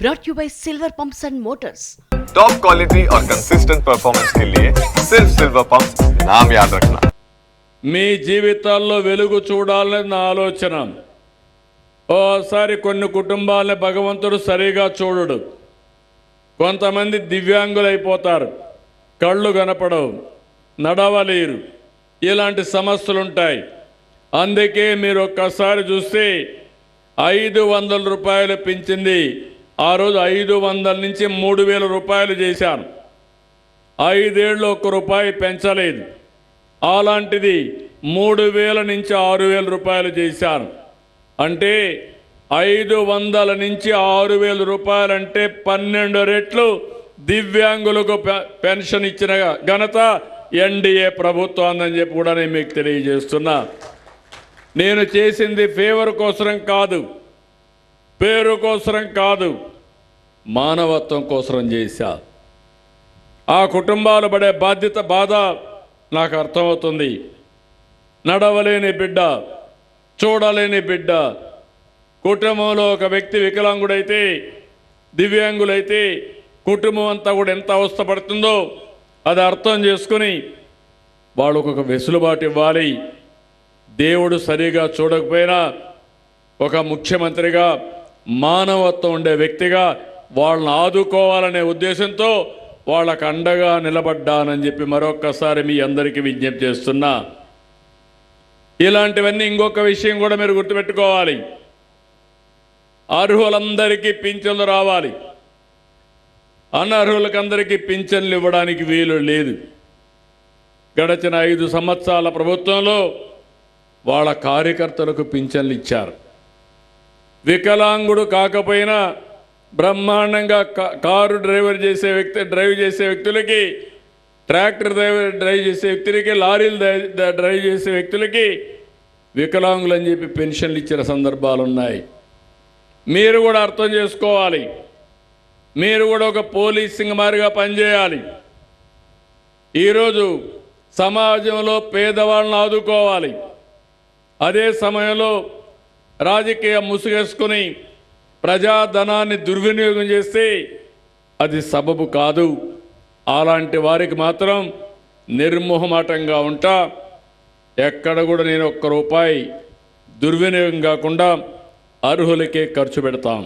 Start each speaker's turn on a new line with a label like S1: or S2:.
S1: brought you by Silver Pumps and Motors.
S2: Top quality और consistent performance के लिए सिर्फ सिल्वर पंप्स नाम याद रखना।
S3: మీ జీవితాల్లో వెలుగు చూడాలని నా ఆలోచన. ఓసారి కొన్ని కుటుంబాలను భగవంతుడు సరిగా చూడడు. కొంతమంది దివ్యాంగులైపోతారు, కళ్ళు కనపడవు, నడవలేరు, ఇలాంటి సమస్యలు ఉంటాయి. అందుకే మీరు ఒక్కసారి చూస్తే 500 రూపాయలు పెంచింది. ఆ రోజు 500 నుంచి 3000 రూపాయలు చేశాను. 5 ఏళ్ళు 1 రూపాయి పెంచలేదు. అలాంటిది 3000 నుంచి 6000 రూపాయలు చేశాను. అంటే 500 నుంచి 6000 రూపాయలు అంటే 12 రెట్లు దివ్యాంగులకు పెన్షన్ ఇచ్చిన ఘనత ఎన్డీఏ ప్రభుత్వం అని చెప్పి కూడా నేను మీకు తెలియజేస్తున్నా. నేను చేసింది ఫేవర్ కోసరం కాదు, పేరు కోసరం కాదు, మానవత్వం కోసరం చేశా. ఆ కుటుంబాలు పడే బాధ నాకు అర్థమవుతుంది. నడవలేని బిడ్డ, చూడలేని బిడ్డ, కుటుంబంలో ఒక వ్యక్తి వికలాంగుడైతే, దివ్యాంగులైతే కుటుంబం అంతా కూడా ఎంత అవస్థపడుతుందో అది అర్థం చేసుకుని వాళ్ళకు ఒక వెసులుబాటు ఇవ్వాలి. దేవుడు సరిగా చూడకపోయినా ఒక ముఖ్యమంత్రిగా, మానవత్వం ఉండే వ్యక్తిగా వాళ్ళని ఆదుకోవాలనే ఉద్దేశంతో వాళ్ళకు అండగా నిలబడ్డానని చెప్పి మరొక్కసారి మీ అందరికీ విజ్ఞప్తి చేస్తున్నా. ఇలాంటివన్నీ ఇంకొక విషయం కూడా మీరు గుర్తుపెట్టుకోవాలి. అర్హులందరికీ పింఛన్లు రావాలి. అనర్హులకు అందరికీ పింఛన్లు ఇవ్వడానికి వీలు లేదు. గడిచిన 5 సంవత్సరాల ప్రభుత్వంలో వాళ్ళ కార్యకర్తలకు పింఛన్లు ఇచ్చారు. వికలాంగుడు కాకపోయినా బ్రహ్మాండంగా కారు డ్రైవ్ చేసే వ్యక్తులకి, ట్రాక్టర్ డ్రైవ్ చేసే వ్యక్తులకి, లారీలు డ్రైవ్ చేసే వ్యక్తులకి వికలాంగులు అని చెప్పి పెన్షన్లు ఇచ్చిన సందర్భాలు ఉన్నాయి. మీరు కూడా అర్థం చేసుకోవాలి. మీరు కూడా ఒక పోలీసింగ్ మారిగా పనిచేయాలి. ఈరోజు సమాజంలో పేదవాళ్ళని ఆదుకోవాలి. అదే సమయంలో రాజకీయ ముసుగేసుకుని ప్రజాధనాన్ని దుర్వినియోగం చేస్తే అది సబబు కాదు. అలాంటి వారికి మాత్రం నిర్మోహమాటంగా ఉంటా. ఎక్కడ కూడా నేను 1 రూపాయి దుర్వినియోగం కాకుండా అర్హులకే ఖర్చు పెడతాం.